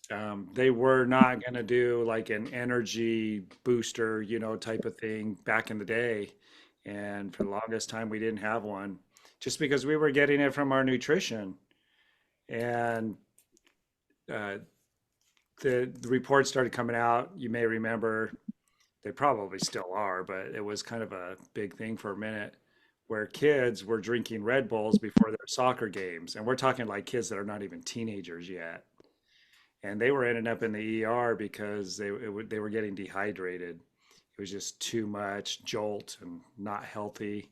They were not going to do like an energy booster, type of thing back in the day. And for the longest time, we didn't have one just because we were getting it from our nutrition. And uh, the reports started coming out. You may remember, they probably still are, but it was kind of a big thing for a minute where kids were drinking Red Bulls before their soccer games. And we're talking like kids that are not even teenagers yet. And they were ending up in the ER because they were getting dehydrated. It was just too much jolt and not healthy.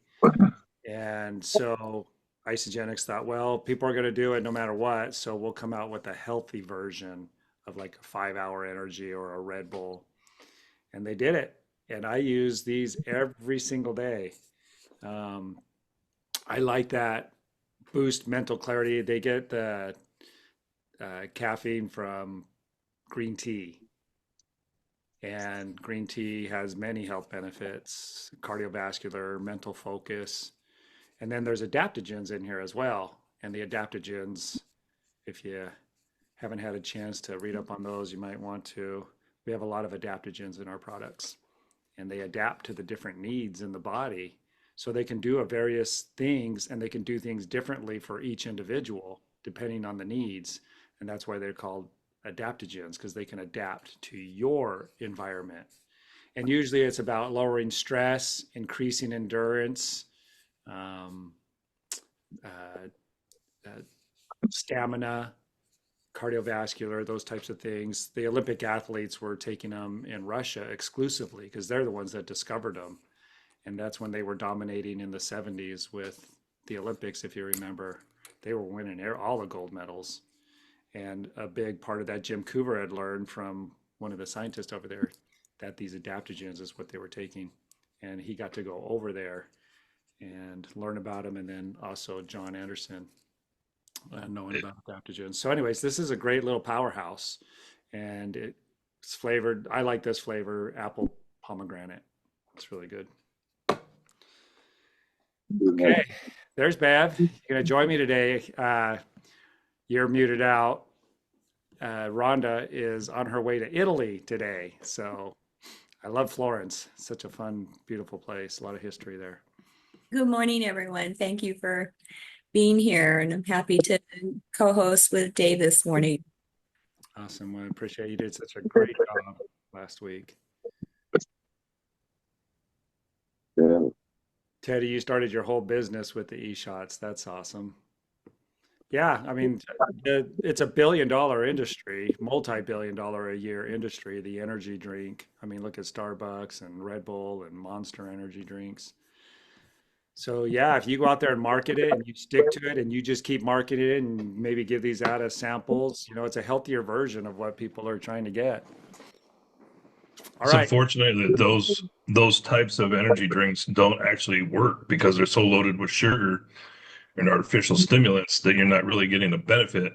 And so Isogenics thought, well, people are going to do it no matter what, so we'll come out with a healthy version of like a 5 hour energy or a Red Bull. And they did it. And I use these every single day. Um, I like that boost mental clarity. They get the caffeine from green tea, and green tea has many health benefits, cardiovascular, mental focus. And then there's adaptogens in here as well. And the adaptogens, if you haven't had a chance to read up on those, you might want to. We have a lot of adaptogens in our products, and they adapt to the different needs in the body. So they can do a various things, and they can do things differently for each individual depending on the needs. And that's why they're called adaptogens, because they can adapt to your environment. And usually it's about lowering stress, increasing endurance, um, uh, uh, stamina, cardiovascular, those types of things. The Olympic athletes were taking them in Russia exclusively because they're the ones that discovered them. And that's when they were dominating in the 70s with the Olympics, if you remember. They were winning all the gold medals. And a big part of that, Jim Coover had learned from one of the scientists over there that these adaptogens is what they were taking. And he got to go over there and learn about them. And then also John Anderson knowing about adaptogens. So, anyways, this is a great little powerhouse, and it's flavored. I like this flavor, apple pomegranate. It's really good. Okay, there's Bev. You're gonna join me today. You're muted out. Rhonda is on her way to Italy today. So I love Florence. Such a fun, beautiful place. A lot of history there. Good morning, everyone. Thank you for being here, and I'm happy to co-host with Dave this morning. Awesome. Well, I appreciate you did such a great job last week. Yeah. Teddy, you started your whole business with the e-shots. That's awesome. Yeah, I mean, it's a $1 billion industry, multi-billion dollar a year industry, the energy drink. I mean, look at Starbucks and Red Bull and Monster energy drinks. So yeah, if you go out there and market it and you stick to it and you just keep marketing it and maybe give these out as samples, it's a healthier version of what people are trying to get. All It's right. unfortunate that those types of energy drinks don't actually work because they're so loaded with sugar and artificial stimulants that you're not really getting a benefit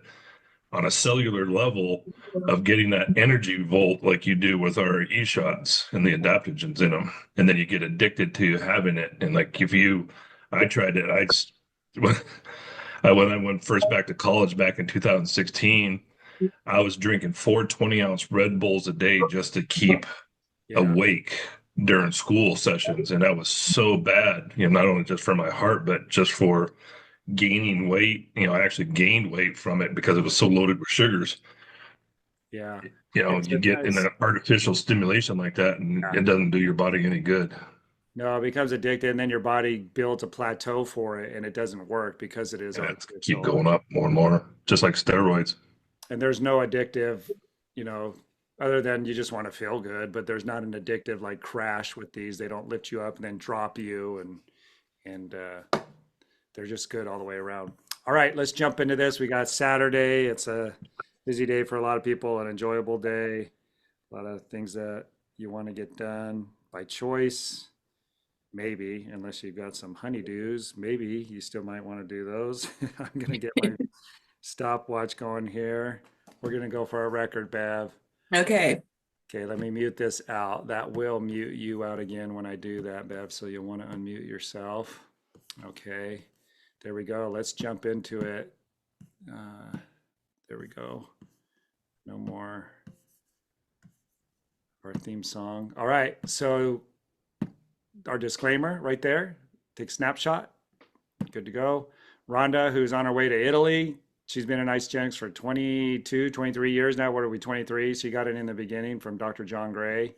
on a cellular level of getting that energy volt like you do with our e-shots and the adaptogens in them. And then you get addicted to having it. And like I tried it. When I went first back to college back in 2016, I was drinking 4 20-ounce Red Bulls a day just to keep Yeah. awake during school sessions, and that was so bad, not only just for my heart but just for gaining weight. I actually gained weight from it because it was so loaded with sugars. Yeah. It's You get in it's an artificial stimulation like that and yeah. it doesn't do your body any good. No, it becomes addicted and then your body builds a plateau for it and it doesn't work because it is And it's keep artificial. going up more and more, just like steroids. And there's no addictive, you know, other than you just want to feel good, but there's not an addictive like crash with these. They don't lift you up and then drop you and they're just good all the way around. All right, let's jump into this. We got Saturday. It's a busy day for a lot of people, an enjoyable day, a lot of things that you want to get done by choice. Maybe, unless you've got some honeydews, maybe you still might want to do those. I'm going to get my stopwatch going here. We're going to go for a record, Bev. Okay. Okay, let me mute this out. That will mute you out again when I do that, Bev. So you'll want to unmute yourself. Okay, there we go. Let's jump into it. Uh, there we go. No more our theme song. All right. So our disclaimer right there. Take a snapshot. Good to go. Rhonda, who's on her way to Italy. She's been in Isogenics for 22, 23 years now. What are we, 23? She got it in the beginning from Dr. John Gray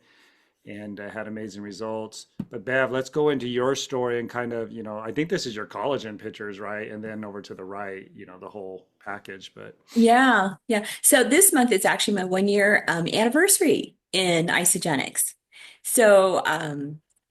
and had amazing results. But Bev, let's go into your story and kind of, I think this is your collagen pictures, right? And then over to the right, the whole package. But Yeah, yeah. So this month is actually my 1 year anniversary in Isogenics. So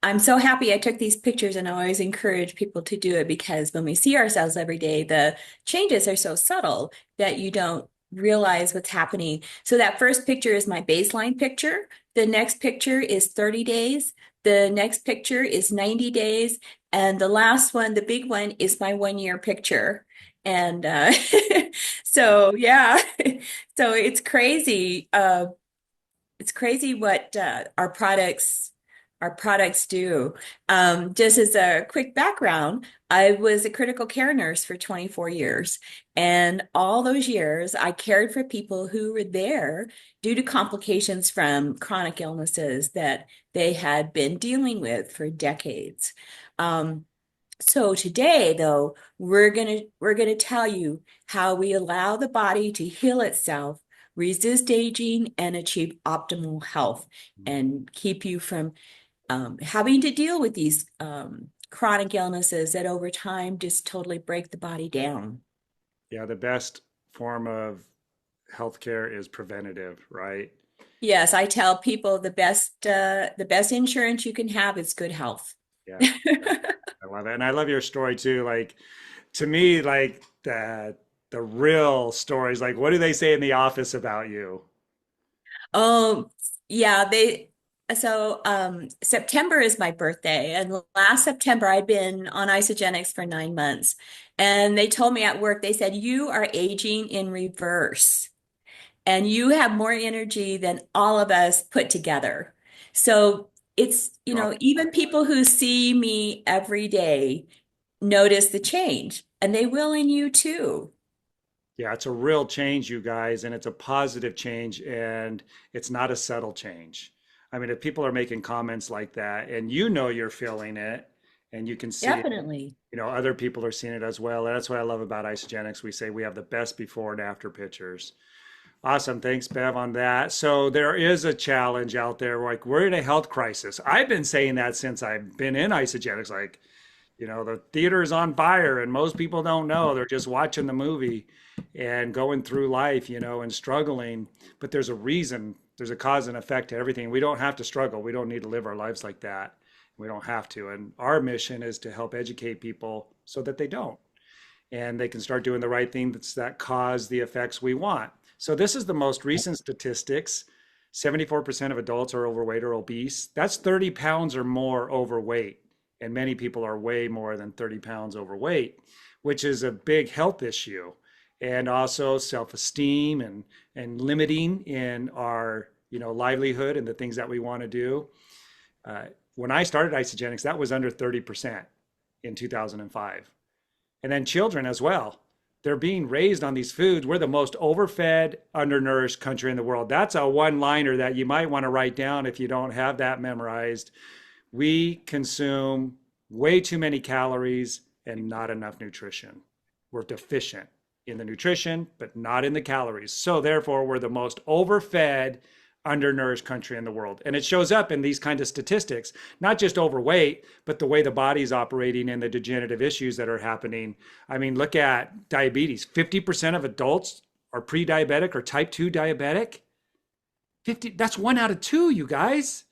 I'm so happy I took these pictures, and I always encourage people to do it because when we see ourselves every day, the changes are so subtle that you don't realize what's happening. So that first picture is my baseline picture. The next picture is 30 days. The next picture is 90 days. And the last one, the big one, is my 1 year picture. And so yeah, so it's crazy what our products do. Just as a quick background, I was a critical care nurse for 24 years, and all those years I cared for people who were there due to complications from chronic illnesses that they had been dealing with for decades. So today, though, we're gonna tell you how we allow the body to heal itself, resist aging, and achieve optimal health, and keep you from having to deal with these chronic illnesses that over time just totally break the body down. yeah, the best form of healthcare is preventative, right? Yes, I tell people the best insurance you can have is good health. Yeah, yeah. I love it. And I love your story too. Like to me, like the real stories, like what do they say in the office about you? Oh, yeah, September is my birthday, and last September I'd been on Isogenics for 9 months. And they told me at work, they said, "You are aging in reverse, and you have more energy than all of us put together." So even people who see me every day notice the change, and they will in you too. Yeah, it's a real change, you guys, and it's a positive change, and it's not a subtle change. I mean, if people are making comments like that, and you're feeling it, and you can see it, Definitely. other people are seeing it as well. And that's what I love about Isogenics. We say we have the best before and after pictures. Awesome. Thanks, Bev, on that. So there is a challenge out there. Like we're in a health crisis. I've been saying that since I've been in Isogenics. Like, the theater is on fire and most people don't know. They're just watching the movie and going through life, and struggling. But there's a reason, there's a cause and effect to everything. We don't have to struggle. We don't need to live our lives like that. We don't have to. And our mission is to help educate people so that they don't. And they can start doing the right thing that cause the effects we want. So this is the most recent statistics. 74% of adults are overweight or obese. That's 30 pounds or more overweight. And many people are way more than 30 pounds overweight, which is a big health issue. And also self-esteem and limiting in our, livelihood and the things that we want to do. When I started Isogenics, that was under 30% in 2005. And then children as well. They're being raised on these foods. We're the most overfed, undernourished country in the world. That's a one-liner that you might want to write down if you don't have that memorized. We consume way too many calories and not enough nutrition. We're deficient in the nutrition, but not in the calories. So therefore, we're the most overfed, undernourished country in the world. And it shows up in these kind of statistics, not just overweight, but the way the body's operating and the degenerative issues that are happening. I mean, look at diabetes. 50% of adults are pre-diabetic or type 2 diabetic. That's 1 out of 2, you guys.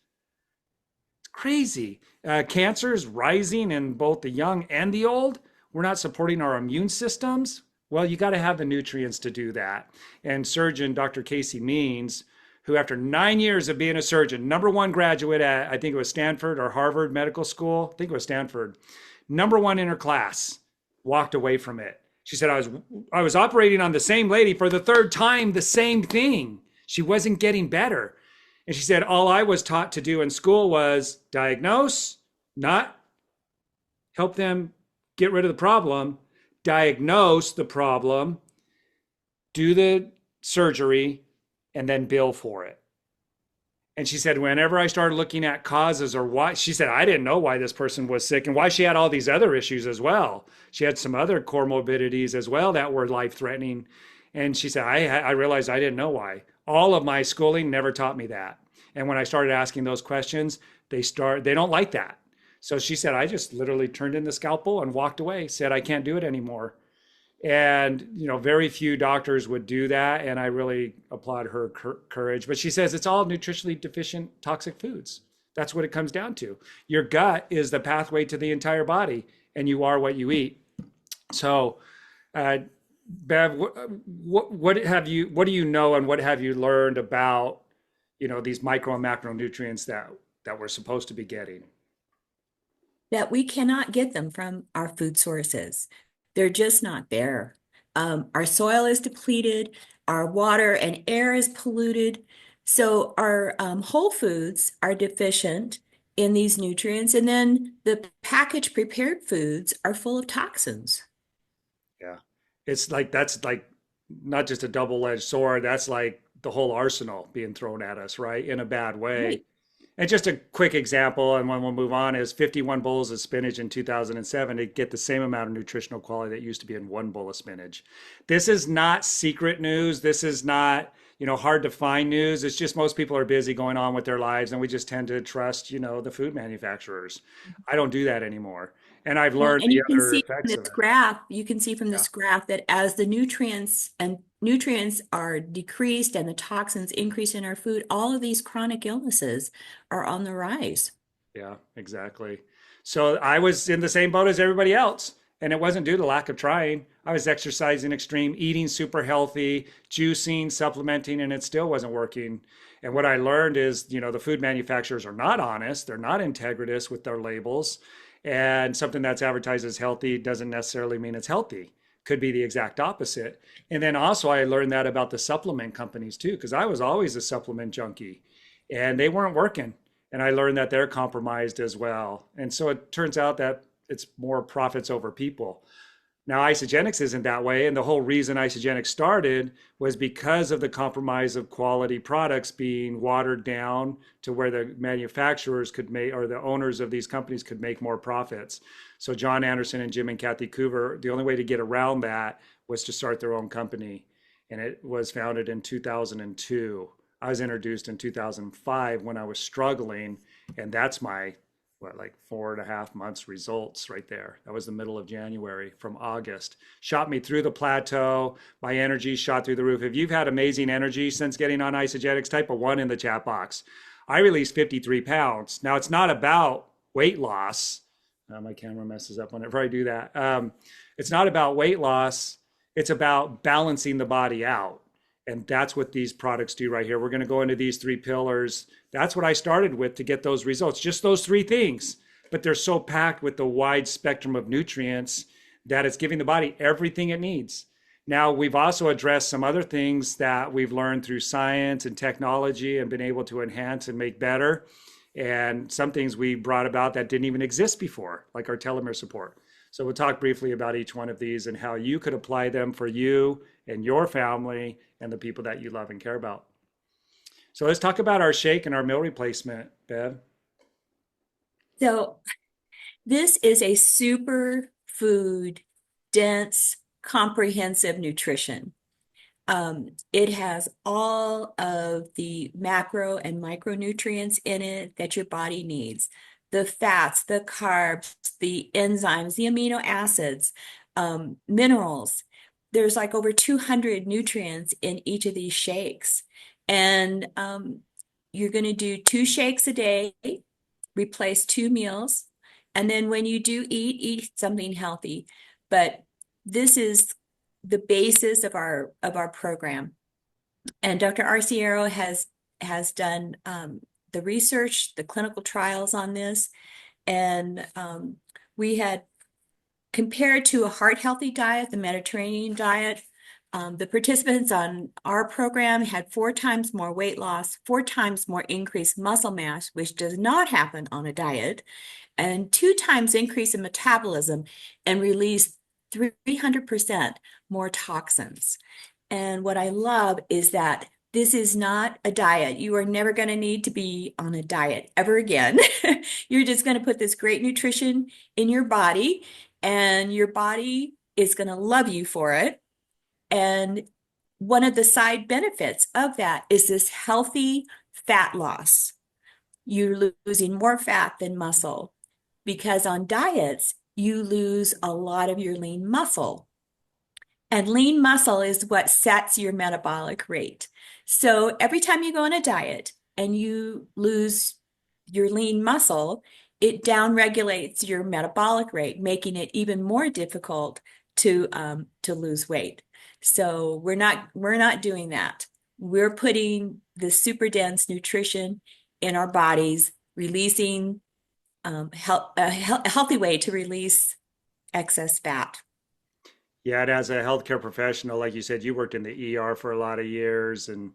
It's crazy. Cancer is rising in both the young and the old. We're not supporting our immune systems. Well, you got to have the nutrients to do that. And surgeon Dr. Casey Means, who after 9 years of being a surgeon, #1 graduate at, I think it was Stanford or Harvard Medical School, I think it was Stanford, #1 in her class, walked away from it. She said, I was operating on the same lady for the third time, the same thing. She wasn't getting better. And she said, all I was taught to do in school was diagnose, not help them get rid of the problem, diagnose the problem, do the surgery, and then bill for it. And she said, whenever I started looking at causes or why, she said, I didn't know why this person was sick and why she had all these other issues as well. She had some other comorbidities as well that were life threatening. And she said, I realized I didn't know why. All of my schooling never taught me that. And when I started asking those questions, they don't like that. So she said, I just literally turned in the scalpel and walked away, said, I can't do it anymore. And very few doctors would do that, and I really applaud her courage. But she says it's all nutritionally deficient toxic foods. That's what it comes down to. Your gut is the pathway to the entire body, and you are what you eat. So uh, Bev, what do you know, and what have you learned about these micro and macronutrients that we're supposed to be getting? That we cannot get them from our food sources. They're just not there. Our soil is depleted, our water and air is polluted. So our whole foods are deficient in these nutrients. And then the packaged prepared foods are full of toxins. Yeah. It's like that's like not just a double-edged sword, that's like the whole arsenal being thrown at us, right? In a bad way. Right. And just a quick example, and when we'll move on, is 51 bowls of spinach in 2007 to get the same amount of nutritional quality that used to be in one bowl of spinach. This is not secret news. This is not, hard to find news. It's just most people are busy going on with their lives, and we just tend to trust, the food manufacturers. I don't do that anymore. And I've Well, learned and the you can other see from effects this of it. graph, you can see from Yeah. this graph that as the nutrients are decreased and the toxins increase in our food, all of these chronic illnesses are on the rise. Yeah, exactly. So I was in the same boat as everybody else. And it wasn't due to lack of trying. I was exercising extreme, eating super healthy, juicing, supplementing, and it still wasn't working. And what I learned is, the food manufacturers are not honest. They're not integritous with their labels. And something that's advertised as healthy doesn't necessarily mean it's healthy. Could be the exact opposite. And then also, I learned that about the supplement companies too, because I was always a supplement junkie and they weren't working. And I learned that they're compromised as well. And so it turns out that it's more profits over people. Now, isogenics isn't that way. And the whole reason isogenics started was because of the compromise of quality products being watered down to where the manufacturers could make, or the owners of these companies could make more profits. So John Anderson and Jim and Kathy Coover, the only way to get around that was to start their own company. And it was founded in 2002. I was introduced in 2005 when I was struggling. And that's my like 4.5 months results right there. That was the middle of January from August. Shot me through the plateau. My energy shot through the roof. If you've had amazing energy since getting on isogenics, type a one in the chat box. I released 53 pounds. Now it's not about weight loss. My camera messes up whenever I do that. It's not about weight loss. It's about balancing the body out. And that's what these products do right here. We're going to go into these three pillars. That's what I started with to get those results, just those three things. But they're so packed with the wide spectrum of nutrients that it's giving the body everything it needs. Now, we've also addressed some other things that we've learned through science and technology and been able to enhance and make better. And some things we brought about that didn't even exist before, like our telomere support. So we'll talk briefly about each one of these and how you could apply them for you and your family and the people that you love and care about. So let's talk about our shake and our meal replacement, Bev. So this is a super food dense, comprehensive nutrition. It has all of the macro and micronutrients in it that your body needs. The fats, the carbs, the enzymes, the amino acids, minerals. There's like over 200 nutrients in each of these shakes. And you're going to do 2 shakes a day, replace 2 meals. And then when you do eat something healthy. But this is the basis of our program. And Dr. Arciero has done the research, the clinical trials on this, and we had compared to a heart healthy diet, the Mediterranean diet. The participants on our program had 4 times more weight loss, 4 times more increased muscle mass, which does not happen on a diet, and 2 times increase in metabolism and release 300% more toxins. And what I love is that This is not a diet. You are never going to need to be on a diet ever again. You're just going to put this great nutrition in your body, and your body is going to love you for it. And one of the side benefits of that is this healthy fat loss. You're losing more fat than muscle because on diets, you lose a lot of your lean muscle. And lean muscle is what sets your metabolic rate. So every time you go on a diet and you lose your lean muscle, it downregulates your metabolic rate, making it even more difficult to lose weight. So we're not doing that. We're putting the super dense nutrition in our bodies, releasing a healthy way to release excess fat. Yeah, and as a healthcare professional, like you said, you worked in the ER for a lot of years and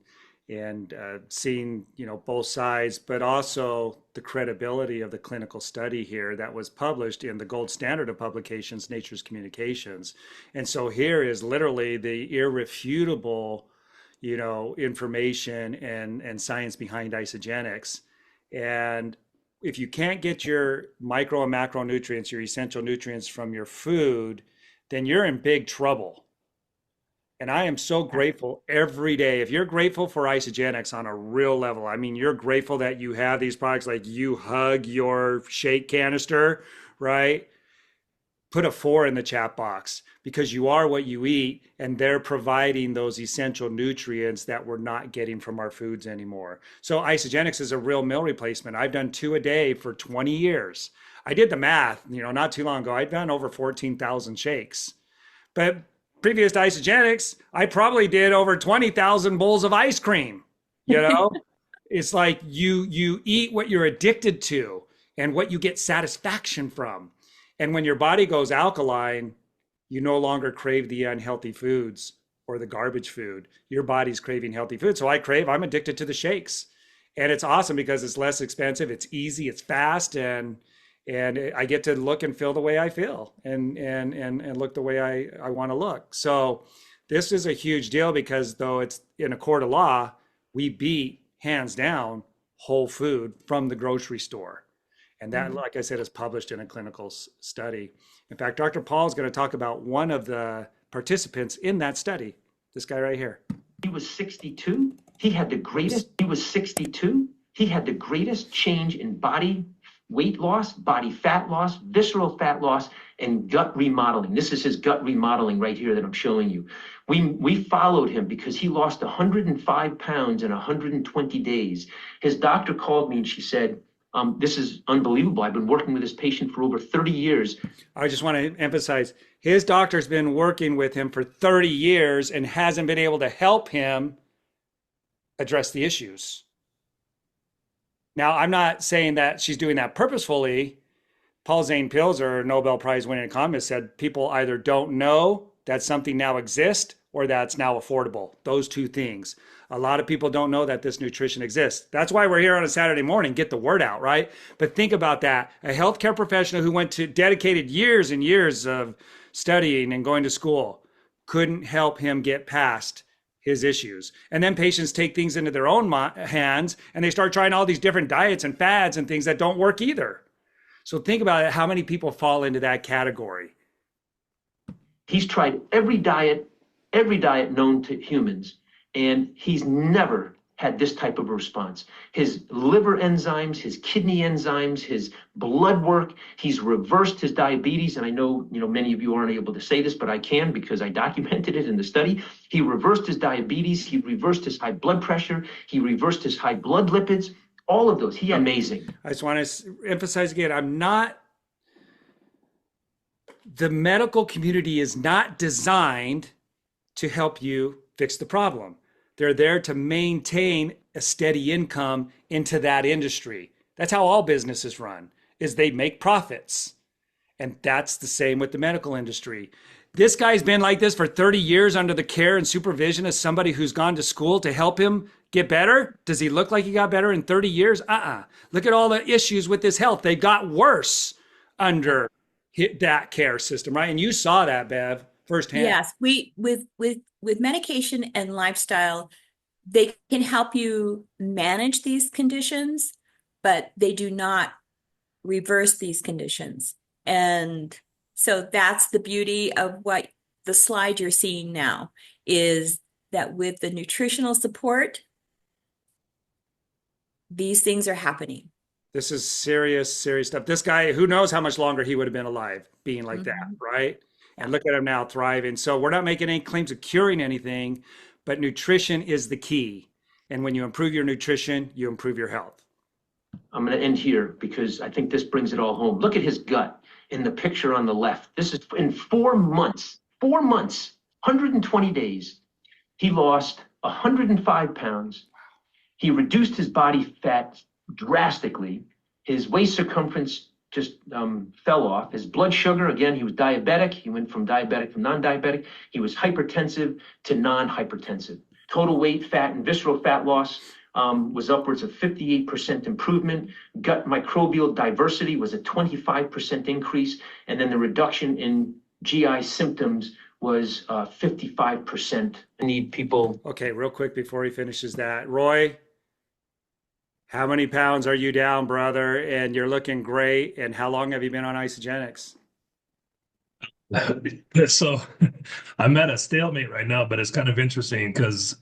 seen, both sides, but also the credibility of the clinical study here that was published in the gold standard of publications, Nature's Communications. And so here is literally the irrefutable, information and science behind isogenics. And if you can't get your micro and macronutrients, your essential nutrients from your food, then you're in big trouble. And I am so grateful every day. If you're grateful for isogenics on a real level, I mean, you're grateful that you have these products, like you hug your shake canister, right? Put a 4 in the chat box, because you are what you eat, and they're providing those essential nutrients that we're not getting from our foods anymore. So isogenics is a real meal replacement. I've done 2 a day for 20 years. I did the math, not too long ago. I've done over 14,000 shakes. But previous to isogenics, I probably did over 20,000 bowls of ice cream. You know, it's like you eat what you're addicted to and what you get satisfaction from. And when your body goes alkaline, you no longer crave the unhealthy foods or the garbage food. Your body's craving healthy food. So I'm addicted to the shakes. And it's awesome because it's less expensive, it's easy, it's fast, and I get to look and feel the way I feel, and look the way I want to look. So this is a huge deal, because though it's in a court of law, we beat hands down whole food from the grocery store. And that, like I said, is published in a clinical study. In fact, Dr. Paul is going to talk about one of the participants in that study, this guy right here. He was 62. He was 62. He had the greatest change in body weight loss, body fat loss, visceral fat loss, and gut remodeling. This is his gut remodeling right here that I'm showing you. We followed him because he lost 105 pounds in 120 days. His doctor called me and she said, this is unbelievable. I've been working with this patient for over 30 years. I just want to emphasize, his doctor's been working with him for 30 years and hasn't been able to help him address the issues. Now, I'm not saying that she's doing that purposefully. Paul Zane Pilzer, Nobel Prize winning economist, said people either don't know that something now exists or that's now affordable. Those two things. A lot of people don't know that this nutrition exists. That's why we're here on a Saturday morning, get the word out, right? But think about that. A healthcare professional who went to dedicated years and years of studying and going to school couldn't help him get past his issues. And then patients take things into their own hands and they start trying all these different diets and fads and things that don't work either. So think about it, how many people fall into that category. He's tried every diet known to humans, and he's never had this type of a response. His liver enzymes, his kidney enzymes, his blood work, he's reversed his diabetes. And I know, many of you aren't able to say this, but I can because I documented it in the study. He reversed his diabetes. He reversed his high blood pressure. He reversed his high blood lipids. All of those. Amazing. I just want to emphasize again, the medical community is not designed to help you fix the problem. They're there to maintain a steady income into that industry. That's how all businesses run, is they make profits. And that's the same with the medical industry. This guy's been like this for 30 years under the care and supervision of somebody who's gone to school to help him get better. Does he look like he got better in 30 years? Look at all the issues with his health. They got worse under that care system, right? And you saw that, Bev, firsthand. Yes, with medication and lifestyle, they can help you manage these conditions, but they do not reverse these conditions. And so that's the beauty of what the slide you're seeing now is that with the nutritional support, these things are happening. This is serious, serious stuff. This guy, who knows how much longer he would have been alive being like that, Mhm. right? Yeah. And look at him now thriving. So we're not making any claims of curing anything, but nutrition is the key. And when you improve your nutrition, you improve your health. I'm going to end here because I think this brings it all home. Look at his gut in the picture on the left. This is in 4 months, 120 days. He lost 105 pounds. He reduced his body fat drastically. His waist circumference just fell off. His blood sugar, again, he was diabetic. He went from diabetic to non-diabetic. He was hypertensive to non-hypertensive. Total weight, fat, and visceral fat loss was upwards of 58% improvement. Gut microbial diversity was a 25% increase. And then the reduction in GI symptoms was 55%. I need people. Okay, real quick before he finishes that, Roy, how many pounds are you down, brother? And you're looking great. And how long have you been on isogenics? So I'm at a stalemate right now, but it's kind of interesting because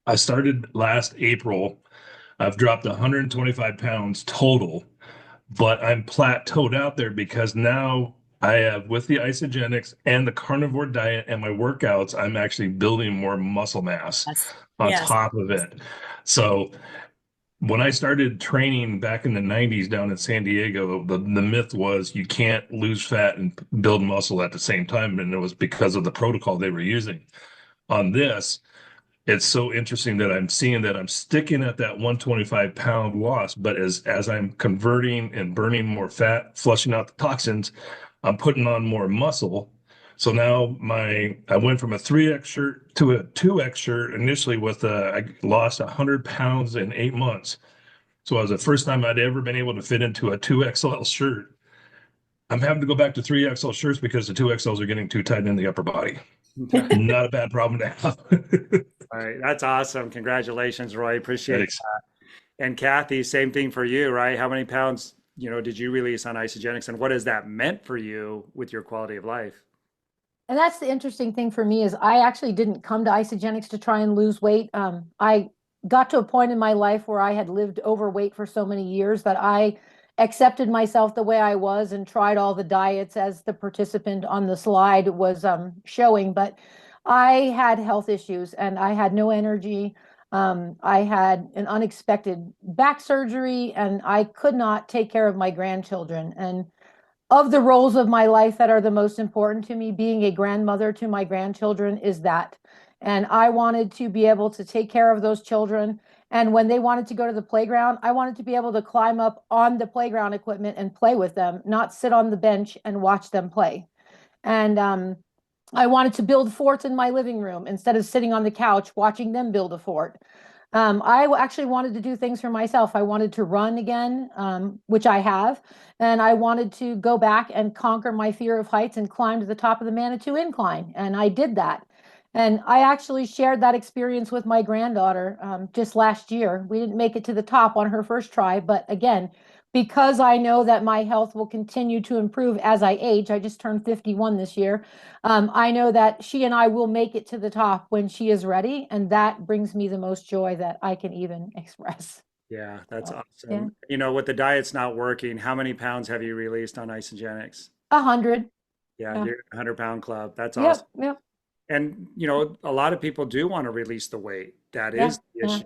I started last April. I've dropped 125 pounds total, but I'm plateaued out there because now I have, with the isogenics and the carnivore diet and my workouts, I'm actually building more muscle mass Yes. on Yes. top of it. So when I started training back in the 90s down in San Diego, the myth was you can't lose fat and build muscle at the same time. And it was because of the protocol they were using. On this, it's so interesting that I'm seeing that I'm sticking at that 125-pound loss, but as I'm converting and burning more fat, flushing out the toxins, I'm putting on more muscle. So now I went from a 3X shirt to a 2X shirt initially I lost 100 pounds in 8 months. So it was the first time I'd ever been able to fit into a 2XL shirt. I'm having to go back to 3XL shirts because the 2XLs are getting too tight in the upper body. Not a bad problem to have. All right, that's awesome. Congratulations, Roy. Appreciate Thanks. that. And Kathy, same thing for you, right? How many pounds, did you release on isogenics, and what has that meant for you with your quality of life? And that's the interesting thing for me is I actually didn't come to Isogenics to try and lose weight. I got to a point in my life where I had lived overweight for so many years that I accepted myself the way I was and tried all the diets as the participant on the slide was showing. But I had health issues and I had no energy. I had an unexpected back surgery and I could not take care of my grandchildren. And of the roles of my life that are the most important to me, being a grandmother to my grandchildren is that. And I wanted to be able to take care of those children. And when they wanted to go to the playground, I wanted to be able to climb up on the playground equipment and play with them, not sit on the bench and watch them play. And I wanted to build forts in my living room instead of sitting on the couch watching them build a fort. I actually wanted to do things for myself. I wanted to run again, which I have, and I wanted to go back and conquer my fear of heights and climb to the top of the Manitou Incline, and I did that. And I actually shared that experience with my granddaughter just last year. We didn't make it to the top on her first try, but again, because I know that my health will continue to improve as I age, I just turned 51 this year. I know that she and I will make it to the top when she is ready, and that brings me the most joy that I can even express. Yeah, that's So, yeah, awesome. With the diet's not working, how many pounds have you released on isogenics? 100. Yeah, Yeah. you're in the 100-pound club. That's awesome. Yep. Yep. And, a lot of people do want to release the weight. That Yeah. is the Yeah. issue.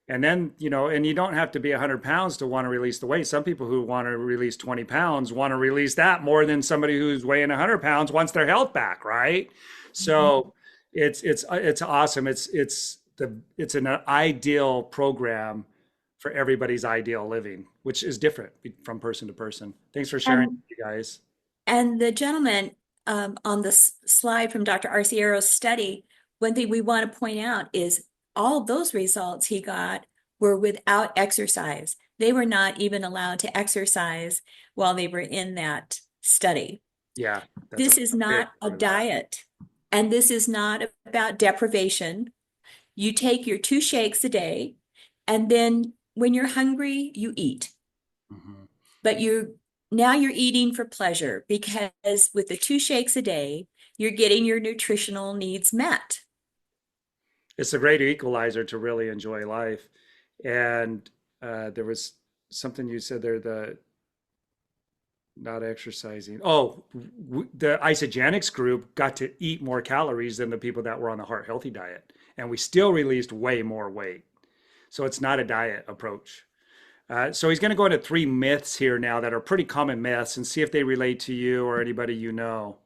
And then, and you don't have to be 100 pounds to want to release the weight. Some people who want to release 20 pounds want to release that more than somebody who's weighing 100 pounds wants their health back, right? Mhm. So it's awesome. It's an ideal program for everybody's ideal living, which is different from person to person. Thanks for sharing, And you guys. and the gentleman on the slide from Dr. Arciero's study, one thing we want to point out is all of those results he got were without exercise. They were not even allowed to exercise while they were in that study. Yeah, that's a This is big not a part of that. diet, and this is not about deprivation. You take your 2 shakes a day, and then when you're hungry, you eat. Mhm. But now you're eating for pleasure because with the 2 shakes a day, you're getting your nutritional needs met. It's a great equalizer to really enjoy life. And there was something you said there, the not exercising. Oh, the isogenics group got to eat more calories than the people that were on the heart healthy diet, and we still released way more weight. So it's not a diet approach. So he's going to go into 3 myths here now that are pretty common myths and see if they relate to you or anybody you know.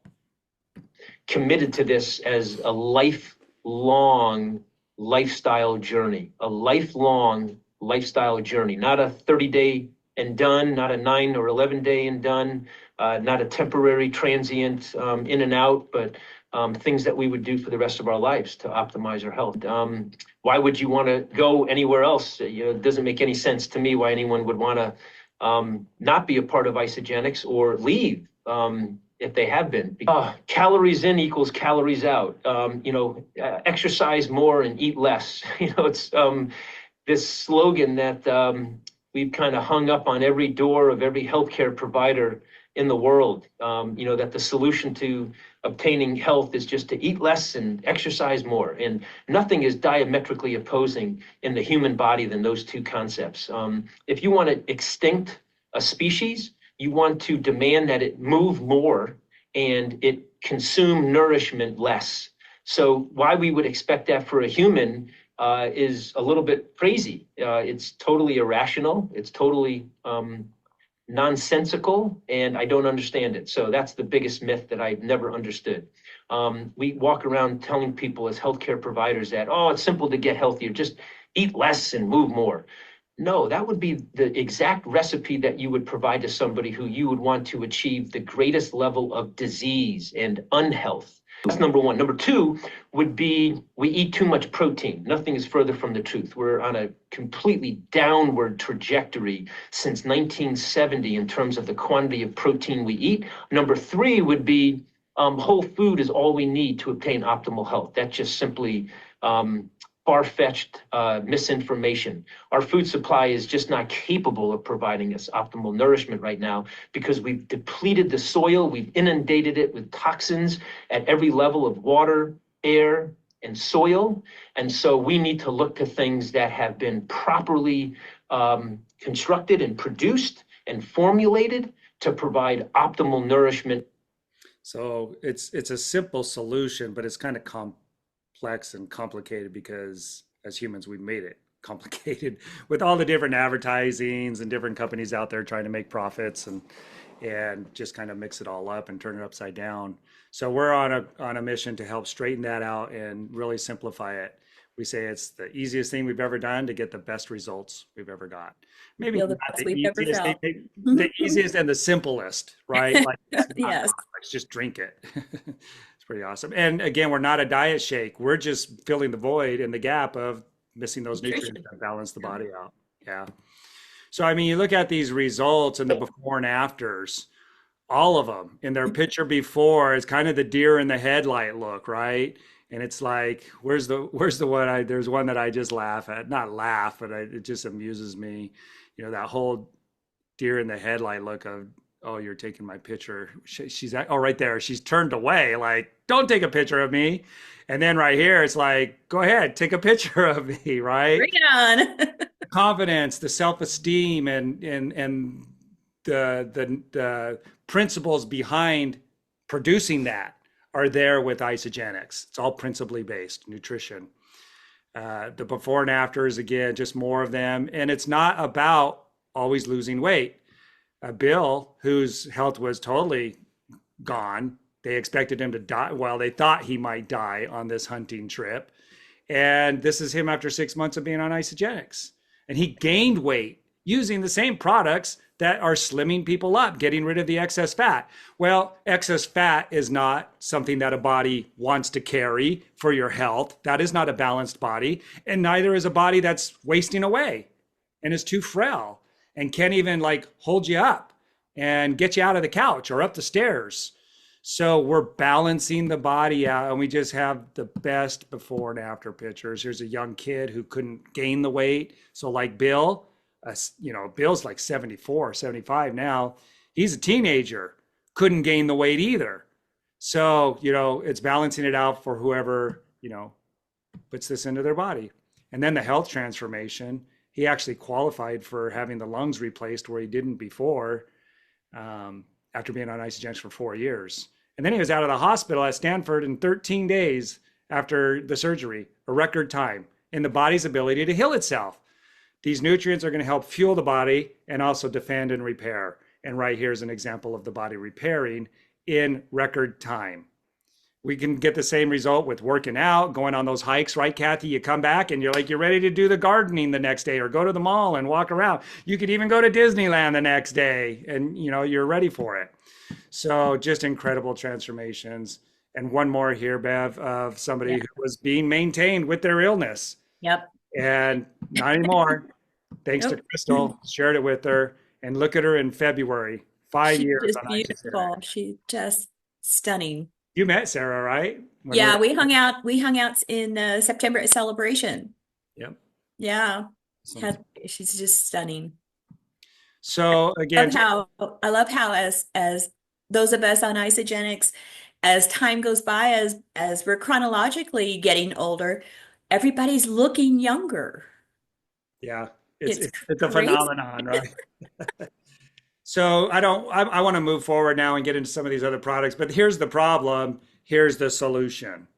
Committed to this as a lifelong lifestyle journey, not a 30-day and done, not a 9 or 11-day and done, not a temporary transient in and out, but things that we would do for the rest of our lives to optimize our health. Why would you want to go anywhere else? It doesn't make any sense to me why anyone would want to not be a part of isogenics or leave. If they have been. Calories in equals calories out. Exercise more and eat less. It's this slogan that we've kind of hung up on every door of every healthcare provider in the world. That the solution to obtaining health is just to eat less and exercise more. And nothing is diametrically opposing in the human body than those two concepts. If you want to extinct a species, you want to demand that it move more and it consume nourishment less. So why we would expect that for a human is a little bit crazy. It's totally irrational. It's totally nonsensical, and I don't understand it. So that's the biggest myth that I've never understood. We walk around telling people as healthcare providers that, it's simple to get healthier. Just eat less and move more. No, that would be the exact recipe that you would provide to somebody who you would want to achieve the greatest level of disease and unhealth. That's number one. Number two would be we eat too much protein. Nothing is further from the truth. We're on a completely downward trajectory since 1970 in terms of the quantity of protein we eat. Number three would be whole food is all we need to obtain optimal health. That's just simply far-fetched misinformation. Our food supply is just not capable of providing us optimal nourishment right now because we've depleted the soil, we've inundated it with toxins at every level of water, air, and soil. And so we need to look to things that have been properly constructed and produced and formulated to provide optimal nourishment. So it's a simple solution, but it's kind of complex and complicated because as humans we've made it complicated with all the different advertisings and different companies out there trying to make profits and just kind of mix it all up and turn it upside down. So we're on a mission to help straighten that out and really simplify it. We say it's the easiest thing we've ever done to get the best results we've ever got. Maybe Feel not the best the we've ever easiest, felt. the easiest and the simplest, right? Like it's not Yes. complex, just drink it. It's pretty awesome. And again, we're not a diet shake. We're just filling the void and the gap of missing those nutrients that balance the body out. Yeah. So I mean, you look at these results and the before and afters, all of them in their picture before is kind of the deer in the headlight look, right? And it's like, where's the one there's one that I just laugh at, not laugh, but it just amuses me. That whole deer in the headlight look of, oh, you're taking my picture. She's oh, right there. She's turned away. Like, don't take a picture of me. And then right here, it's like, go ahead, take a picture of me, right? Bring it on. The confidence, the self-esteem, and the principles behind producing that are there with isogenics. It's all principally based nutrition. The before and afters, again, just more of them. And it's not about always losing weight. Bill, whose health was totally gone, they expected him to die. Well, they thought he might die on this hunting trip. And this is him after 6 months of being on isogenics. And he gained weight using the same products that are slimming people up, getting rid of the excess fat. Well, excess fat is not something that a body wants to carry for your health. That is not a balanced body. And neither is a body that's wasting away and is too frail and can't even like hold you up and get you out of the couch or up the stairs. So we're balancing the body out, and we just have the best before and after pictures. Here's a young kid who couldn't gain the weight. So like Bill, Bill's like 74, 75 now. He's a teenager, couldn't gain the weight either. So, it's balancing it out for whoever, puts this into their body. And then the health transformation, he actually qualified for having the lungs replaced where he didn't before, after being on Isagenix for 4 years. And then he was out of the hospital at Stanford in 13 days after the surgery, a record time in the body's ability to heal itself. These nutrients are going to help fuel the body and also defend and repair. And right here is an example of the body repairing in record time. We can get the same result with working out, going on those hikes, right, Kathy? You come back and you're ready to do the gardening the next day or go to the mall and walk around. You could even go to Disneyland the next day and, you're ready for it. So just incredible transformations. And one more here, Bev, of somebody who was being maintained with their illness. Yep. And not anymore. Thanks to Nope. Crystal, shared it with her. And look at her in February, 5 years She's just on beautiful. Isagenix. She's just stunning. You met Sarah, right? Yeah, we hung out. We hung out in September at Celebration. Yep. Yeah, Awesome. she's just stunning. So again, I love how as those of us on Isagenix, as time goes by, as we're chronologically getting older, everybody's looking younger. yeah, It's it's a crazy. phenomenon, right? So I want to move forward now and get into some of these other products, but here's the problem. Here's the solution.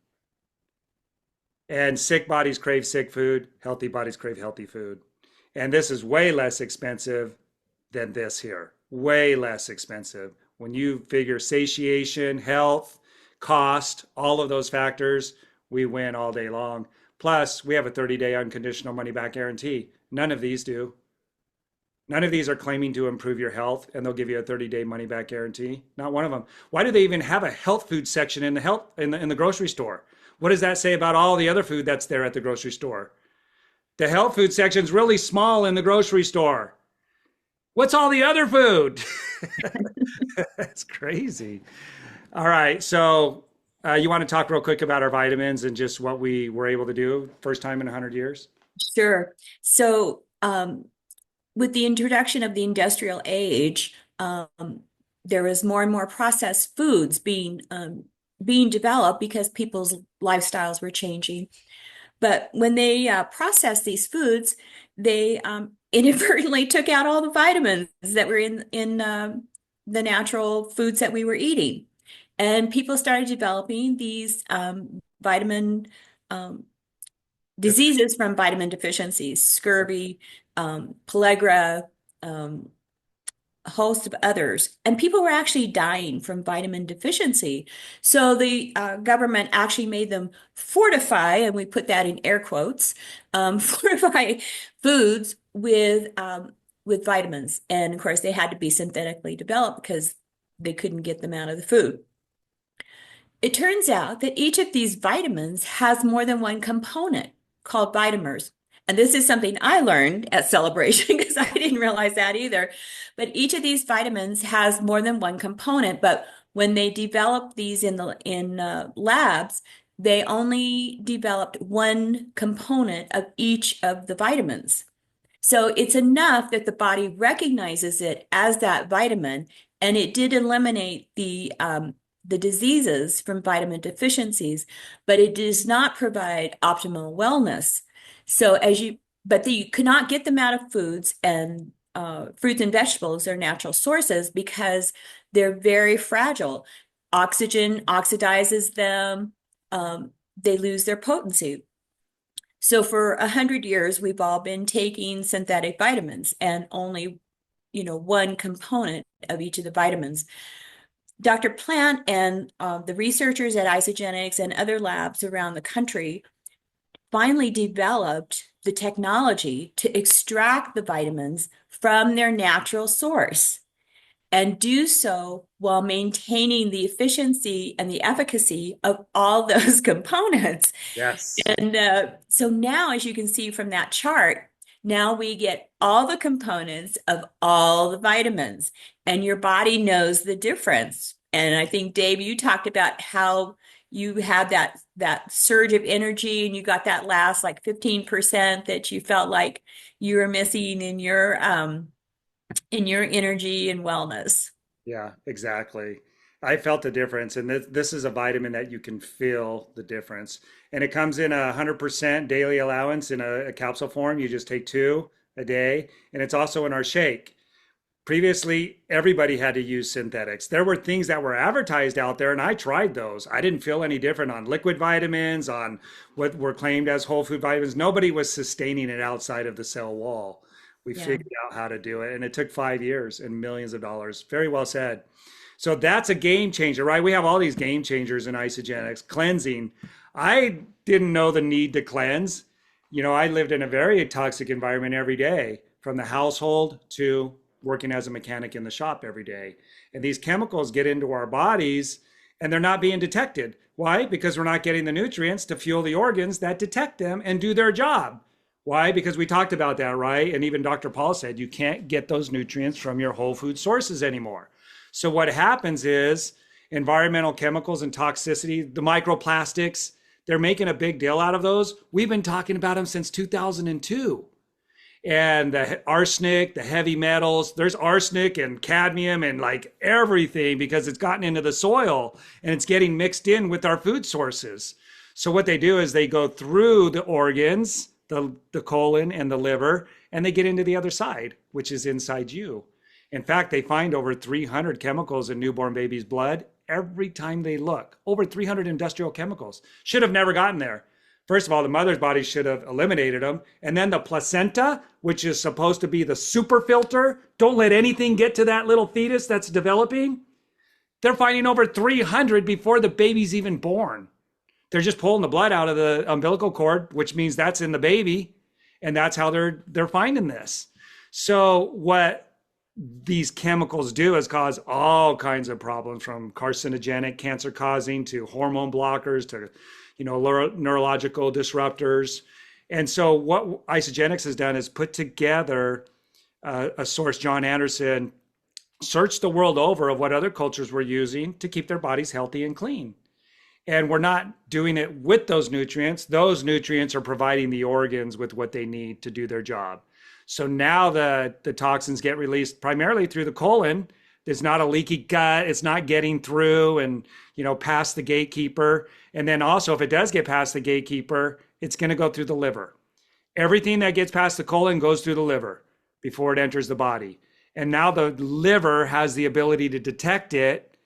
And sick bodies crave sick food, healthy bodies crave healthy food. And this is way less expensive than this here. Way less expensive. When you figure satiation, health, cost, all of those factors, we win all day long. Plus, we have a 30-day unconditional money back guarantee. None of these do. None of these are claiming to improve your health and they'll give you a 30-day money back guarantee. Not one of them. Why do they even have a health food section in the grocery store? What does that say about all the other food that's there at the grocery store? The health food section's really small in the grocery store. What's all the other food? That's crazy. All right. So you want to talk real quick about our vitamins and just what we were able to do first time in 100 years? Sure. So, with the introduction of the industrial age, there was more and more processed foods being developed because people's lifestyles were changing. But when they processed these foods, they inadvertently took out all the vitamins that were in the natural foods that we were eating, and people started developing these vitamin diseases from vitamin deficiencies, scurvy, pellagra, a host of others. And people were actually dying from vitamin deficiency. So the government actually made them fortify, and we put that in air quotes, fortify foods with vitamins. And of course, they had to be synthetically developed because they couldn't get them out of the food. It turns out that each of these vitamins has more than one component called vitamins. And this is something I learned at Celebration because I didn't realize that either. But each of these vitamins has more than one component. But when they developed these in labs, they only developed one component of each of the vitamins. So it's enough that the body recognizes it as that vitamin, and it did eliminate the diseases from vitamin deficiencies, but it does not provide optimal wellness. So but you cannot get them out of foods, and fruits and vegetables are natural sources because they're very fragile. Oxygen oxidizes them. They lose their potency. So for 100 years, we've all been taking synthetic vitamins and only, one component of each of the vitamins. Dr. Plant and the researchers at Isagenix and other labs around the country finally developed the technology to extract the vitamins from their natural source and do so while maintaining the efficiency and the efficacy of all those components. Yes. And so now, as you can see from that chart, now we get all the components of all the vitamins, and your body knows the difference And I think, Dave, you talked about how you had that surge of energy and you got that last like 15% that you felt like you were missing in your energy and wellness. Yeah, exactly. I felt the difference, and this is a vitamin that you can feel the difference. And it comes in 100% daily allowance in a capsule form. You just take two a day, and it's also in our shake. Previously, everybody had to use synthetics. There were things that were advertised out there, and I tried those. I didn't feel any different on liquid vitamins, on what were claimed as whole food vitamins. Nobody was sustaining it outside of the cell wall. We Yeah. figured out how to do it, and it took 5 years and millions of dollars. Very well said. So that's a game changer, right? We have all these game changers in isogenics. Cleansing. I didn't know the need to cleanse. I lived in a very toxic environment every day, from the household to working as a mechanic in the shop every day. And these chemicals get into our bodies and they're not being detected. Why? Because we're not getting the nutrients to fuel the organs that detect them and do their job. Why? Because we talked about that, right? And even Dr. Paul said you can't get those nutrients from your whole food sources anymore. So what happens is environmental chemicals and toxicity, the microplastics, they're making a big deal out of those. We've been talking about them since 2002. And the arsenic, the heavy metals, there's arsenic and cadmium and like everything because it's gotten into the soil and it's getting mixed in with our food sources. So what they do is they go through the organs, the colon and the liver, and they get into the other side, which is inside you. In fact, they find over 300 chemicals in newborn babies' blood every time they look. Over 300 industrial chemicals. Should have never gotten there. First of all, the mother's body should have eliminated them. And then the placenta, which is supposed to be the super filter, don't let anything get to that little fetus that's developing. They're finding over 300 before the baby's even born. They're just pulling the blood out of the umbilical cord, which means that's in the baby. And that's how they're finding this. So what these chemicals do is cause all kinds of problems, from carcinogenic, cancer causing, to hormone blockers, to neurological disruptors. And so what Isogenics has done is put together a source. John Anderson searched the world over of what other cultures were using to keep their bodies healthy and clean. And we're not doing it with those nutrients. Those nutrients are providing the organs with what they need to do their job. So now the toxins get released primarily through the colon. There's not a leaky gut. It's not getting through and, past the gatekeeper. And then also, if it does get past the gatekeeper, it's going to go through the liver. Everything that gets past the colon goes through the liver before it enters the body. And now the liver has the ability to detect it,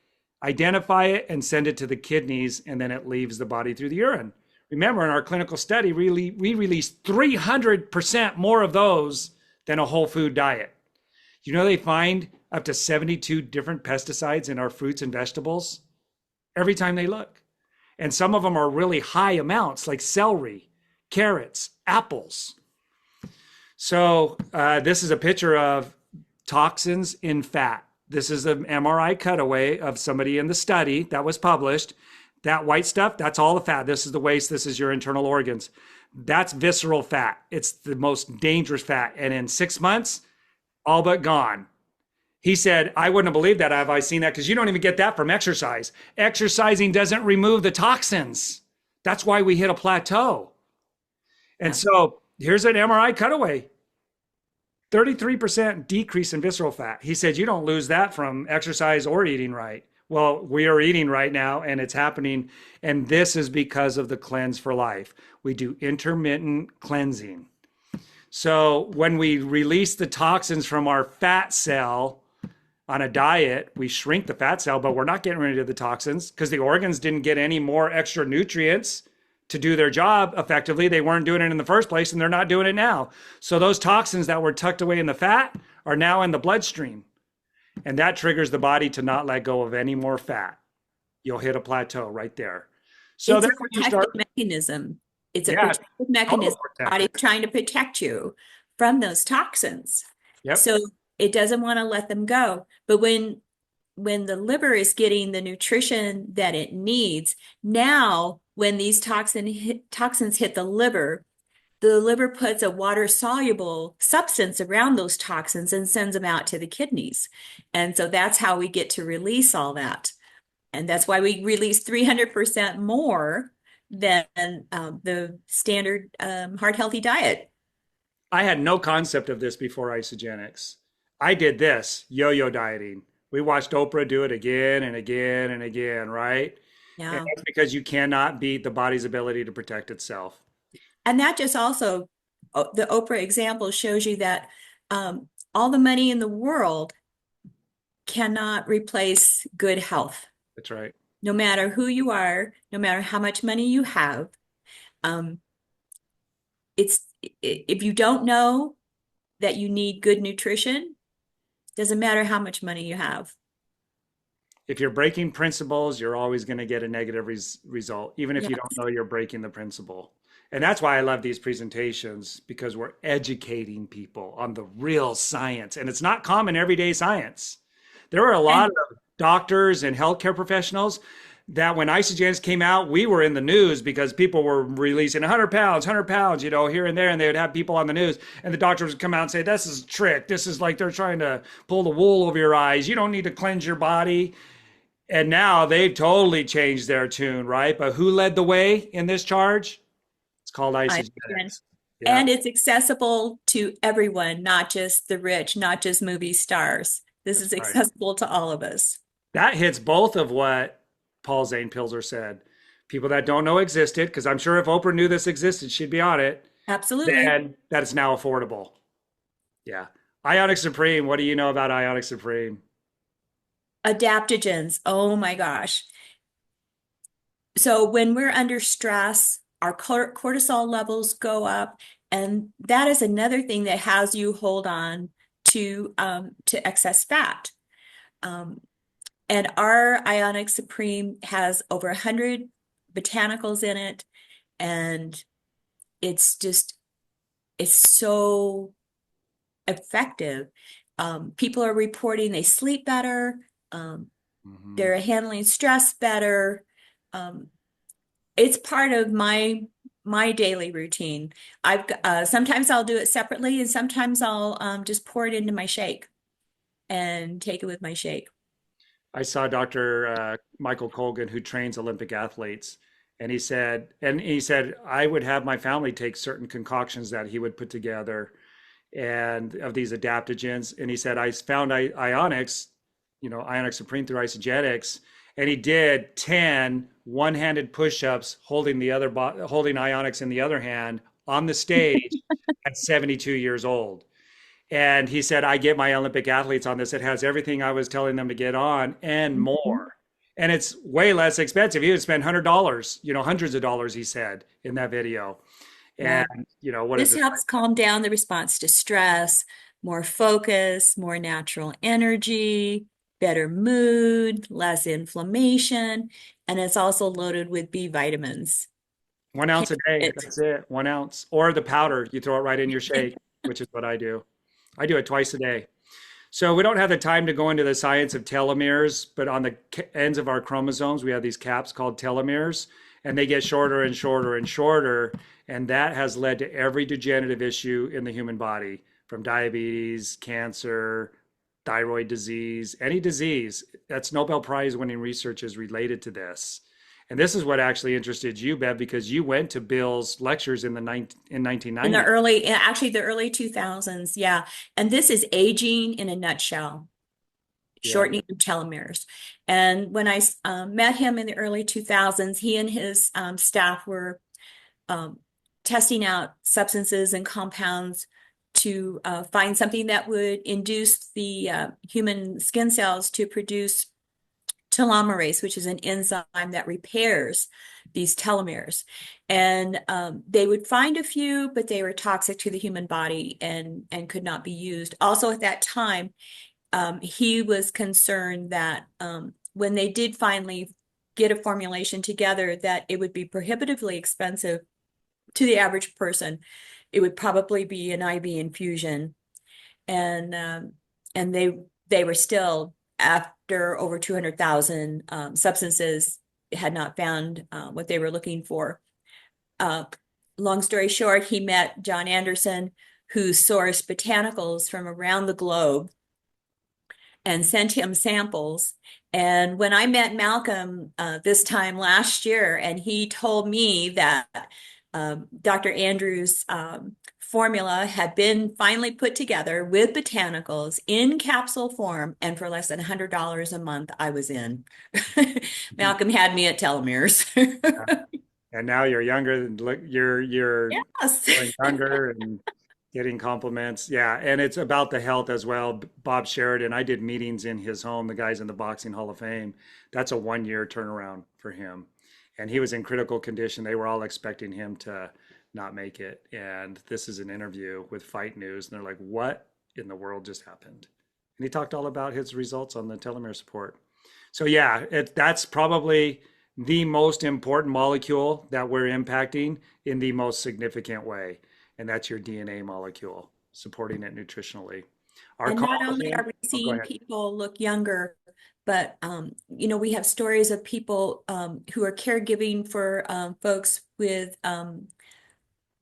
identify it, and send it to the kidneys, and then it leaves the body through the urine. Remember, in our clinical study, we released 300% more of those than a whole food diet. They find up to 72 different pesticides in our fruits and vegetables every time they look. And some of them are really high amounts, like celery, carrots, apples. So this is a picture of toxins in fat. This is an MRI cutaway of somebody in the study that was published. That white stuff, that's all the fat. This is the waste. This is your internal organs. That's visceral fat. It's the most dangerous fat. And in 6 months, all but gone. He said, I wouldn't have believed that have I seen that, because you don't even get that from exercise. Exercising doesn't remove the toxins. That's why we hit a plateau. And so here's an MRI cutaway. 33% decrease in visceral fat. He said, you don't lose that from exercise or eating right. Well, we are eating right now and it's happening. And this is because of the Cleanse for Life. We do intermittent cleansing. So when we release the toxins from our fat cell on a diet, we shrink the fat cell, but we're not getting rid of the toxins because the organs didn't get any more extra nutrients to do their job effectively. They weren't doing it in the first place, and they're not doing it now. So those toxins that were tucked away in the fat are now in the bloodstream. And that triggers the body to not let go of any more fat. You'll hit a plateau right there. So it's that's a when you start. mechanism. It's a protective mechanism. The body's trying to protect you from those toxins. Yep. So it doesn't want to let them go. But when the liver is getting the nutrition that it needs, now when these toxins hit the liver puts a water-soluble substance around those toxins and sends them out to the kidneys. And so that's how we get to release all that. And that's why we release 300% more than the standard heart healthy diet. I had no concept of this before isogenics. I did this yo-yo dieting. We watched Oprah do it again and again and again, right? And Yeah. that's because you cannot beat the body's ability to protect itself. And that just also, the Oprah example shows you that all the money in the world cannot replace good health. That's right. No matter who you are, no matter how much money you have, um, it's if you don't know that you need good nutrition, doesn't matter how much money you have. If you're breaking principles, you're always going to get a negative result, even if you don't Yes. know you're breaking the principle. And that's why I love these presentations because we're educating people on the real science. And it's not common everyday science. There were a lot And of doctors and healthcare professionals that when Isagenix came out, we were in the news because people were releasing 100 pounds, here and there, and they would have people on the news, and the doctors would come out and say, "This is a trick. This is like they're trying to pull the wool over your eyes. You don't need to cleanse your body." And now they've totally changed their tune, right? But who led the way in this charge? It's called I understand. Isagenix. Yeah, And it's accessible to everyone, not just the rich, not just movie stars. This that's is right. accessible to all of us. That hits both of what Paul Zane Pilzer said. People that don't know existed, because I'm sure if Oprah knew this existed, she'd be on it. Absolutely. Then that it's now affordable. Yeah. Ionic Supreme. What do you know about Ionic Supreme? Adaptogens. Oh my gosh. So when we're under stress, our cortisol levels go up, and that is another thing that has you hold on to excess fat. Um, and our Ionic Supreme has over 100 botanicals in it, and it's just it's so effective. People are reporting they sleep better, Hmm. they're handling stress better. Um, it's part of my daily routine. I've sometimes I'll do it separately, and sometimes I'll just pour it into my shake and take it with my shake. I saw Dr. Michael Colgan, who trains Olympic athletes, and he said I would have my family take certain concoctions that he would put together and of these adaptogens. And he said, I found Ionics, Ionic Supreme through Isogetics. And he did 10 one-handed push-ups holding holding Ionics in the other hand on the stage at 72 years old. And he said, I get my Olympic athletes on this. It has everything I was telling them to get on and Mhm. more. And it's way less expensive. He would spend $100, hundreds of dollars, he said in that video. Yeah, And, what is this it? helps calm down the response to stress, more focus, more natural energy, better mood, less inflammation, and it's also loaded with B vitamins. 1 ounce Can't a day. it? That's it. 1 ounce. Or the powder, you throw it right in your shake, which is what I do. I do it twice a day. So we don't have the time to go into the science of telomeres, but on the ends of our chromosomes, we have these caps called telomeres, and they get shorter and shorter and shorter. And that has led to every degenerative issue in the human body, from diabetes, cancer, thyroid disease, any disease. That's Nobel Prize winning research is related to this. And this is what actually interested you, Bev, because you went to Bill's lectures in In the 1990. early, actually the early 2000s, yeah. And this is aging in a nutshell, Yeah. shortening of telomeres. And when I met him in the early 2000s, he and his staff were um, testing out substances and compounds to find something that would induce the human skin cells to produce telomerase, which is an enzyme that repairs these telomeres. And they would find a few, but they were toxic to the human body and could not be used. Also, at that time, he was concerned that when they did finally get a formulation together, that it would be prohibitively expensive to the average person. It would probably be an IV infusion, and they were still, after over 200,000 substances, had not found what they were looking for. Uh, Long story short, he met John Anderson, who sourced botanicals from around the globe and sent him samples. And when I met Malcolm this time last year, and he told me that Dr. Andrews' formula had been finally put together with botanicals in capsule form, and for less than $100 a month, I was in. Malcolm had me at telomeres. Yeah. And now you're younger and look, you're Yes. feeling younger and getting compliments. Yeah, and it's about the health as well. Bob Sheridan, I did meetings in his home, the guys in the Boxing Hall of Fame. That's a 1 year turnaround for him. And he was in critical condition. They were all expecting him to not make it. And this is an interview with Fight News. And they're like, what in the world just happened? And he talked all about his results on the telomere support. So yeah, that's probably the most important molecule that we're impacting in the most significant way, and that's your DNA molecule, supporting it nutritionally. Our And not only collagen, are we oh, go seeing ahead. people look younger, but we have stories of people who are caregiving for folks with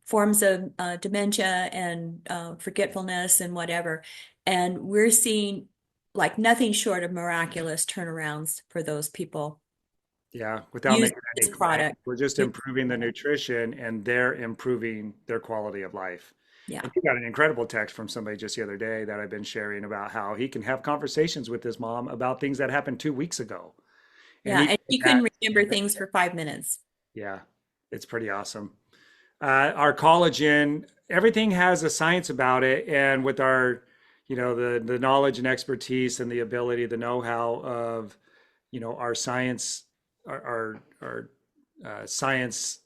forms of dementia and forgetfulness and whatever. And we're seeing like nothing short of miraculous turnarounds for those people. Yeah, without Use making any this claim, product. we're just With, improving the nutrition and they're improving their quality of life. yeah. And you got an incredible text from somebody just the other day that I've been sharing about how he can have conversations with his mom about things that happened 2 weeks ago. And Yeah. he And did you that. can remember things for 5 minutes. Yeah, it's pretty awesome. Our collagen, everything has a science about it, and with our, the knowledge and expertise and the ability, the know-how of, our science, our scientists,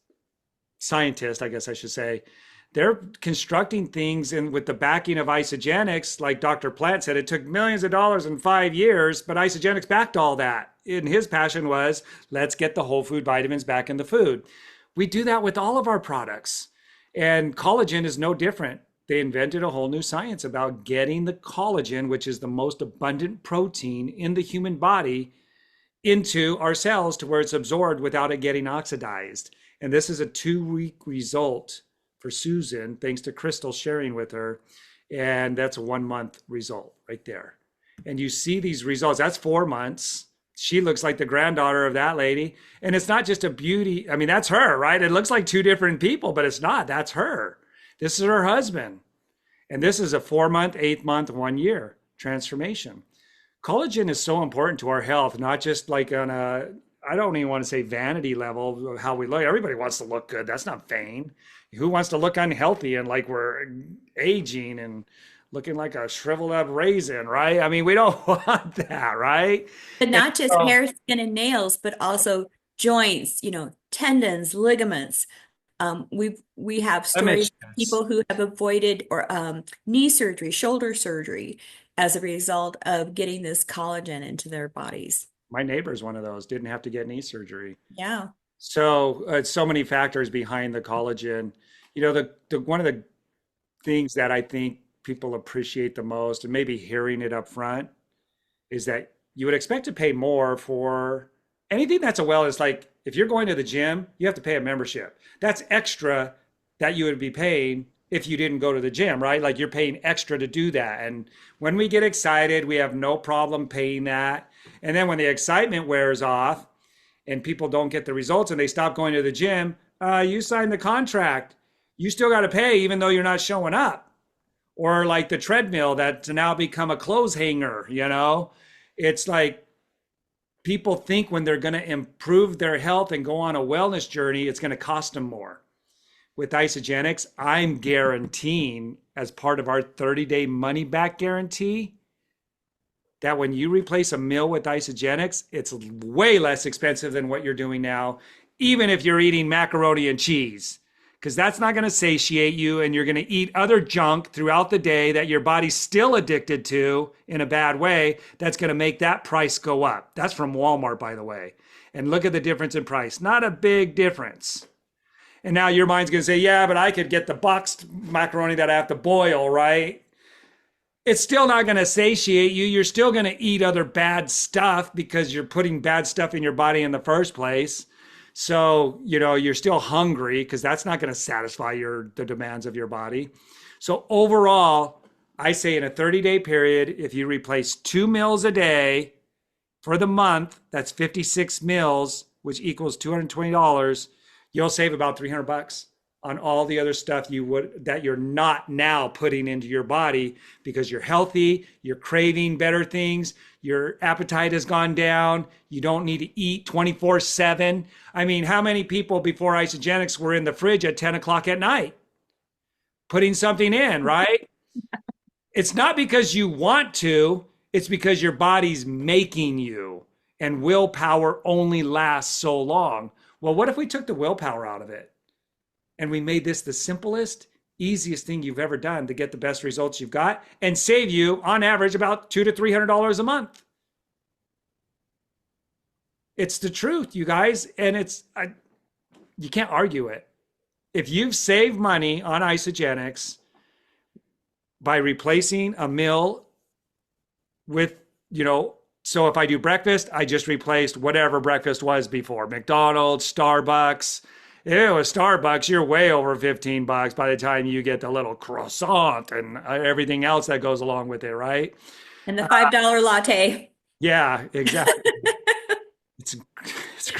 I guess I should say, they're constructing things and with the backing of Isogenics, like Dr. Plant said, it took millions of dollars in 5 years, but Isogenics backed all that. And his passion was, let's get the whole food vitamins back in the food. We do that with all of our products. And collagen is no different. They invented a whole new science about getting the collagen, which is the most abundant protein in the human body, into our cells to where it's absorbed without it getting oxidized. And this is a 2 week result for Susan, thanks to Crystal sharing with her. And that's a 1 month result right there. And you see these results. That's 4 months. She looks like the granddaughter of that lady. And it's not just a beauty. I mean, that's her, right? It looks like two different people, but it's not. That's her. This is her husband. And this is a 4 month, 8 month, 1 year transformation. Collagen is so important to our health, not just like on a, I don't even want to say vanity level of how we look. Everybody wants to look good. That's not vain. Who wants to look unhealthy and like we're aging and looking like a shriveled up raisin, right? I mean, we don't want that, right? But And not just so, hair, skin, and nails, but also joints, tendons, ligaments. We have that makes stories of sense. people who have avoided or knee surgery, shoulder surgery as a result of getting this collagen into their bodies. My neighbor's one of those, didn't have to get knee surgery. Yeah. So so many factors behind the collagen. The one of the things that I think people appreciate the most, and maybe hearing it up front, is that you would expect to pay more for anything that's a wellness. Like if you're going to the gym, you have to pay a membership. That's extra that you would be paying if you didn't go to the gym, right? Like you're paying extra to do that. And when we get excited, we have no problem paying that. And then when the excitement wears off and people don't get the results and they stop going to the gym, you signed the contract. You still got to pay even though you're not showing up. Or like the treadmill that's now become a clothes hanger. It's like people think when they're going to improve their health and go on a wellness journey, it's going to cost them more. With Isogenics, I'm guaranteeing as part of our 30-day money back guarantee that when you replace a meal with Isogenics, it's way less expensive than what you're doing now, even if you're eating macaroni and cheese, because that's not going to satiate you and you're going to eat other junk throughout the day that your body's still addicted to in a bad way. That's going to make that price go up. That's from Walmart, by the way. And look at the difference in price. Not a big difference. And now your mind's going to say, yeah, but I could get the boxed macaroni that I have to boil, right? It's still not going to satiate you. You're still going to eat other bad stuff because you're putting bad stuff in your body in the first place. So, you're still hungry because that's not going to satisfy the demands of your body. So overall, I say in a 30-day period, if you replace 2 meals a day for the month, that's 56 meals, which equals $220. You'll save about $300 on all the other stuff that you're not now putting into your body because you're healthy, you're craving better things, your appetite has gone down, you don't need to eat 24/7. I mean, how many people before Isogenics were in the fridge at 10 o'clock at night putting something in, right? It's not because you want to, it's because your body's making you, and willpower only lasts so long. Well, what if we took the willpower out of it and we made this the simplest, easiest thing you've ever done to get the best results you've got and save you on average about $200 to $300 a month? It's the truth, you guys, and you can't argue it. If you've saved money on Isogenics by replacing a meal with, so if I do breakfast, I just replaced whatever breakfast was before. McDonald's, Starbucks. Ew, a Starbucks, you're way over $15 by the time you get the little croissant and everything else that goes along with it, right? And the $5 latte. Yeah, exactly. it's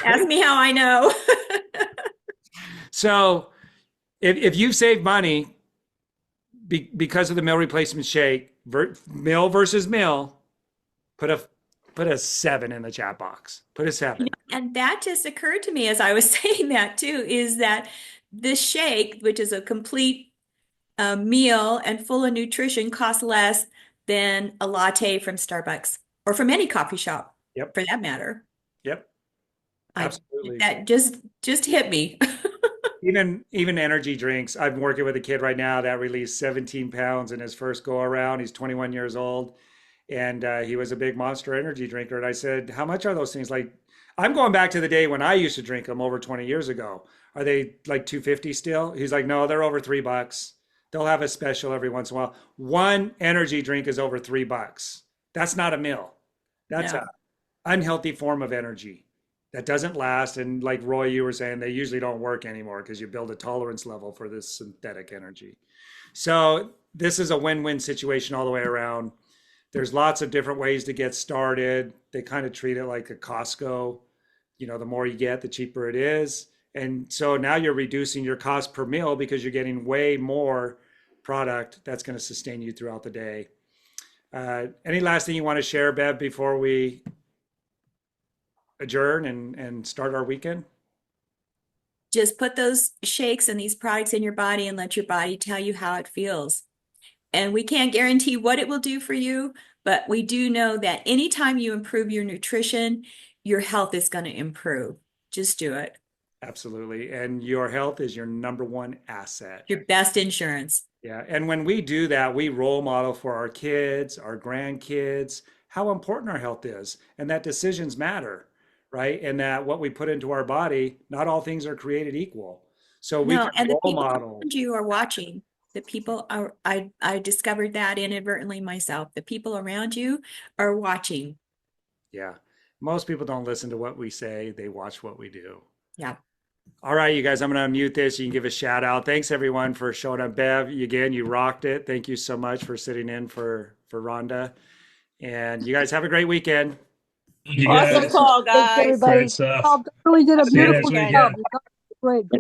Ask me how I know. So if you save money because of the meal replacement shake, meal versus meal, put a 7 in the chat box. Put a 7. And that just occurred to me as I was saying that too, is that this shake, which is a complete meal and full of nutrition, costs less than a latte from Starbucks or from any coffee shop, Yep. for that matter. Yep. Absolutely. That just hit me. Even energy drinks. I'm working with a kid right now that released 17 pounds in his first go around. He's 21 years old, and he was a big Monster energy drinker. And I said, "How much are those things?" Like, I'm going back to the day when I used to drink them over 20 years ago. Are they like 250 still? He's like, "No, they're over $3. They'll have a special every once in a while. One energy drink is over $3. That's not a meal. That's No. an unhealthy form of energy that doesn't last. And like Roy, you were saying, they usually don't work anymore because you build a tolerance level for this synthetic energy. So this is a win-win situation all the way around. There's lots of different ways to get started. They kind of treat it like a Costco. The more you get, the cheaper it is. And so now you're reducing your cost per meal because you're getting way more product that's going to sustain you throughout the day. Any last thing you want to share, Bev, before we adjourn and start our weekend? Just put those shakes and these products in your body and let your body tell you how it feels. And we can't guarantee what it will do for you, but we do know that anytime you improve your nutrition, your health is going to improve. Just do it. Absolutely. And your health is your number one asset. Your best insurance. Yeah. And when we do that, we role model for our kids, our grandkids, how important our health is, and that decisions matter, right? And that what we put into our body, not all things are created equal. So we No, can and the role people model. around you are watching. The people are, I discovered that inadvertently myself. The people around you are watching. Yeah. Most people don't listen to what we say, they watch what we do. Yeah. All right, you guys, I'm going to unmute this. You can give a shout out. Thanks everyone for showing up. Bev, again, you rocked it. Thank you so much for sitting in for Rhonda. And you guys have a great weekend. You Awesome guys, call, Thanks, guys. everybody. great stuff. Oh, really did a Have a See you great next beautiful week. weekend. job. Yeah. Great, great.